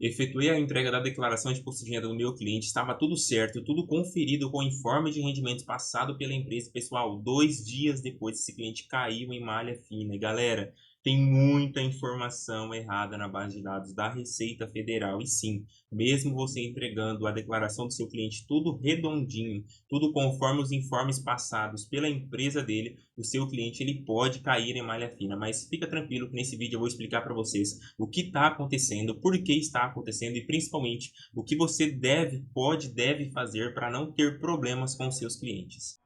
Efetuei a entrega da declaração de imposto de renda do meu cliente, estava tudo certo, tudo conferido com o informe de rendimentos passado pela empresa. Pessoal, 2 dias depois esse cliente caiu em malha fina. E galera, tem muita informação errada na base de dados da Receita Federal. E sim, mesmo você entregando a declaração do seu cliente tudo redondinho, tudo conforme os informes passados pela empresa dele, o seu cliente ele pode cair em malha fina. Mas fica tranquilo que nesse vídeo eu vou explicar para vocês o que está acontecendo, por que está acontecendo e principalmente o que você deve fazer para não ter problemas com seus clientes.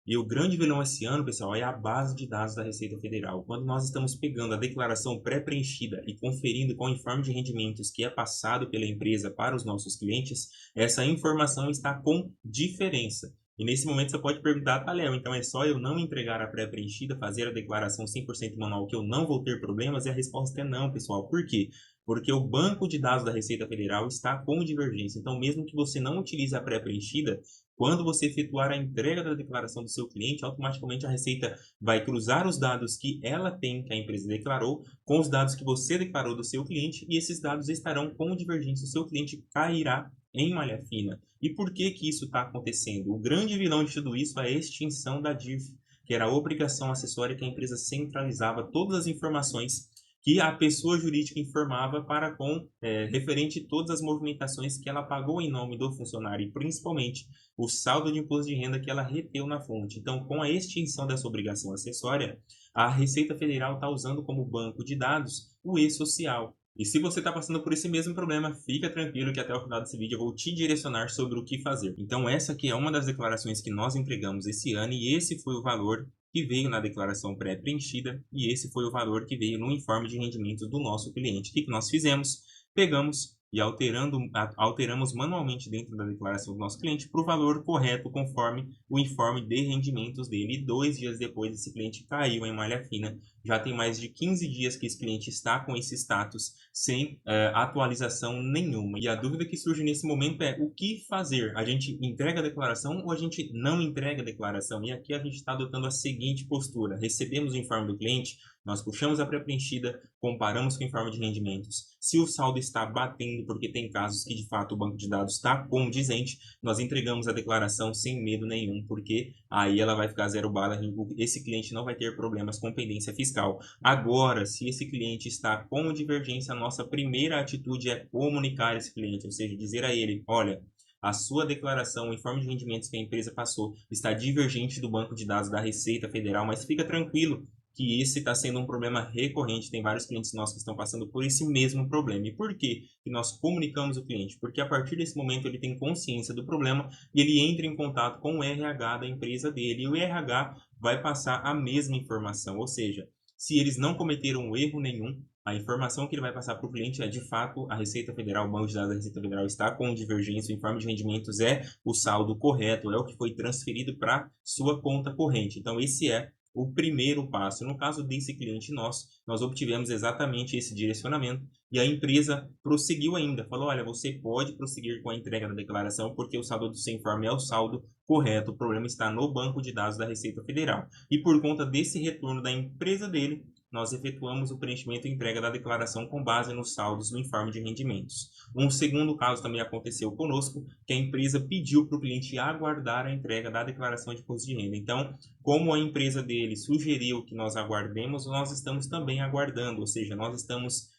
E o grande vilão esse ano, pessoal, é a base de dados da Receita Federal. Quando nós estamos pegando a declaração pré-preenchida e conferindo com o informe de rendimentos que é passado pela empresa para os nossos clientes, essa informação está com diferença. E nesse momento você pode perguntar, tá, Léo, então é só eu não entregar a pré-preenchida, fazer a declaração 100% manual que eu não vou ter problemas? E a resposta é não, pessoal. Por quê? Porque o banco de dados da Receita Federal está com divergência. Então, mesmo que você não utilize a pré-preenchida, quando você efetuar a entrega da declaração do seu cliente, automaticamente a Receita vai cruzar os dados que ela tem, que a empresa declarou, com os dados que você declarou do seu cliente, e esses dados estarão com divergência. O seu cliente cairá em malha fina. E por que que isso está acontecendo? O grande vilão de tudo isso é a extinção da DIRF, que era a obrigação acessória que a empresa centralizava todas as informações que a pessoa jurídica informava para com referente a todas as movimentações que ela pagou em nome do funcionário e principalmente o saldo de imposto de renda que ela reteu na fonte. Então, com a extinção dessa obrigação acessória, a Receita Federal está usando como banco de dados o e-social. E se você está passando por esse mesmo problema, fica tranquilo que até o final desse vídeo eu vou te direcionar sobre o que fazer. Então, essa aqui é uma das declarações que nós entregamos esse ano e esse foi o valor que veio na declaração pré-preenchida e esse foi o valor que veio no informe de rendimentos do nosso cliente. O que nós fizemos? Pegamos e alteramos manualmente dentro da declaração do nosso cliente para o valor correto conforme o informe de rendimentos dele. E 2 dias depois esse cliente caiu em malha fina. Já tem mais de 15 dias que esse cliente está com esse status sem atualização nenhuma. E a dúvida que surge nesse momento é o que fazer? A gente entrega a declaração ou a gente não entrega a declaração? E aqui a gente está adotando a seguinte postura. Recebemos o informe do cliente, nós puxamos a pré-preenchida, comparamos com o informe de rendimentos. Se o saldo está batendo, porque tem casos que de fato o banco de dados está condizente, nós entregamos a declaração sem medo nenhum, porque aí ela vai ficar zero bala, esse cliente não vai ter problemas com pendência fiscal. Agora, se esse cliente está com divergência, a nossa primeira atitude é comunicar esse cliente, ou seja, dizer a ele, olha, a sua declaração, o informe de rendimentos que a empresa passou está divergente do banco de dados da Receita Federal, mas fica tranquilo que esse está sendo um problema recorrente. Tem vários clientes nossos que estão passando por esse mesmo problema. E por que nós comunicamos o cliente? Porque a partir desse momento ele tem consciência do problema e ele entra em contato com o RH da empresa dele. E o RH vai passar a mesma informação, ou seja, se eles não cometeram erro nenhum, a informação que ele vai passar para o cliente é, de fato, a Receita Federal, o banco de dados da Receita Federal está com divergência, o informe de rendimentos é o saldo correto, é o que foi transferido para sua conta corrente. Então, esse é o primeiro passo. No caso desse cliente nosso, nós obtivemos exatamente esse direcionamento e a empresa prosseguiu ainda. Falou, olha, você pode prosseguir com a entrega da declaração porque o saldo do seu informe é o saldo correto. O problema está no banco de dados da Receita Federal. E por conta desse retorno da empresa dele, nós efetuamos o preenchimento e entrega da declaração com base nos saldos do informe de rendimentos. Um segundo caso também aconteceu conosco, que a empresa pediu para o cliente aguardar a entrega da declaração de imposto de renda. Então, como a empresa dele sugeriu que nós aguardemos, nós estamos também aguardando, ou seja, nós estamos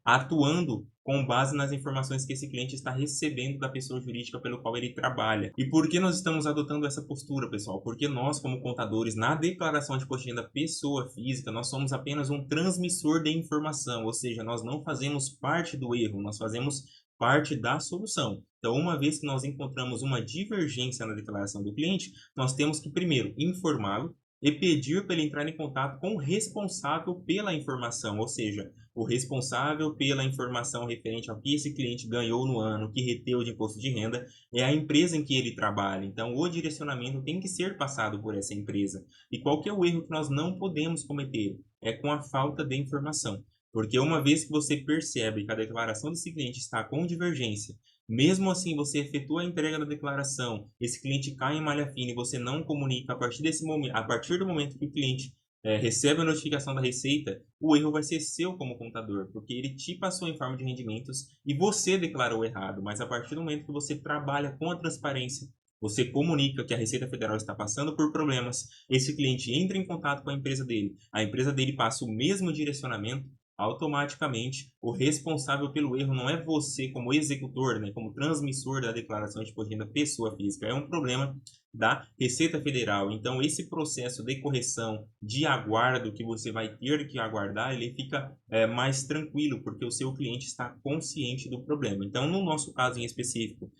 atuando com base nas informações que esse cliente está recebendo da pessoa jurídica pelo qual ele trabalha. E por que nós estamos adotando essa postura, pessoal? Porque nós, como contadores, na declaração de imposto de renda pessoa física, nós somos apenas um transmissor de informação, ou seja, nós não fazemos parte do erro, nós fazemos parte da solução. Então, uma vez que nós encontramos uma divergência na declaração do cliente, nós temos que primeiro informá-lo e pedir para ele entrar em contato com o responsável pela informação, ou seja, o responsável pela informação referente ao que esse cliente ganhou no ano, que reteu de imposto de renda, é a empresa em que ele trabalha. Então, o direcionamento tem que ser passado por essa empresa. E qual que é o erro que nós não podemos cometer? É com a falta de informação. Porque uma vez que você percebe que a declaração desse cliente está com divergência, mesmo assim você efetua a entrega da declaração, esse cliente cai em malha fina e você não comunica a partir desse momento, a partir do momento que o cliente recebe a notificação da Receita, o erro vai ser seu como contador, porque ele te passou o informe de rendimentos e você declarou errado, mas a partir do momento que você trabalha com a transparência, você comunica que a Receita Federal está passando por problemas, esse cliente entra em contato com a empresa dele passa o mesmo direcionamento, automaticamente o responsável pelo erro não é você como executor, né, como transmissor da declaração de imposto de renda pessoa física, é um problema da Receita Federal. Então, esse processo de correção, de aguardo que você vai ter que aguardar, ele fica mais tranquilo, porque o seu cliente está consciente do problema. Então, no nosso caso em específico,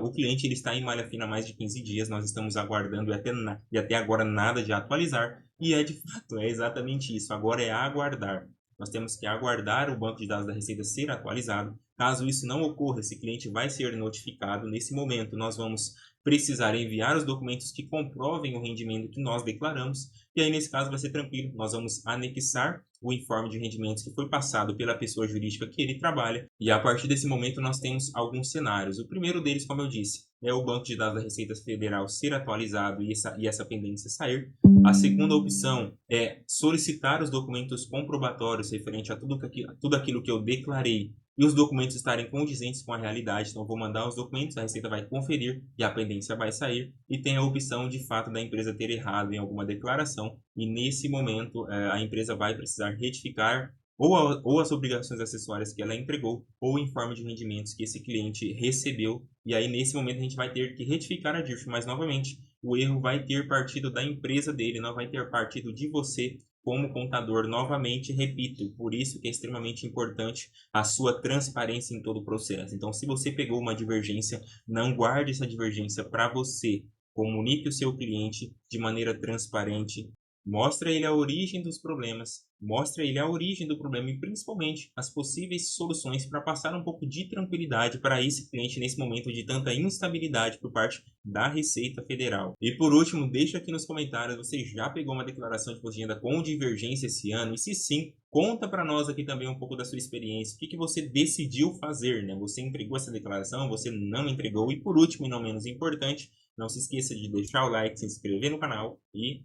o cliente ele está em malha fina há mais de 15 dias, nós estamos aguardando e até agora nada de atualizar, e de fato, é exatamente isso, agora é aguardar. Nós temos que aguardar o banco de dados da Receita ser atualizado. Caso isso não ocorra, esse cliente vai ser notificado. Nesse momento, nós vamos precisar enviar os documentos que comprovem o rendimento que nós declaramos. E aí, nesse caso, vai ser tranquilo. Nós vamos anexar o informe de rendimentos que foi passado pela pessoa jurídica que ele trabalha. E a partir desse momento, nós temos alguns cenários. O primeiro deles, como eu disse, é o banco de dados da Receita Federal ser atualizado e essa pendência sair. A segunda opção é solicitar os documentos comprobatórios referente a tudo aquilo que eu declarei e os documentos estarem condizentes com a realidade. Então, vou mandar os documentos, a Receita vai conferir e a pendência vai sair. E tem a opção, de fato, da empresa ter errado em alguma declaração. E, nesse momento, a empresa vai precisar retificar ou as obrigações acessórias que ela entregou, ou o informe de rendimentos que esse cliente recebeu. E aí, nesse momento, a gente vai ter que retificar a DIRF. Mas, novamente, o erro vai ter partido da empresa dele, não vai ter partido de você como contador. Novamente, repito, por isso que é extremamente importante a sua transparência em todo o processo. Então, se você pegou uma divergência, não guarde essa divergência para você. Comunique o seu cliente de maneira transparente, mostre a ele a origem dos problemas, mostre a ele a origem do problema e principalmente as possíveis soluções para passar um pouco de tranquilidade para esse cliente nesse momento de tanta instabilidade por parte da Receita Federal. E por último, deixa aqui nos comentários, você já pegou uma declaração de imposto de renda com divergência esse ano? E se sim, conta para nós aqui também um pouco da sua experiência, o que você decidiu fazer, né? Você entregou essa declaração, você não entregou? E por último, e não menos importante, não se esqueça de deixar o like, se inscrever no canal e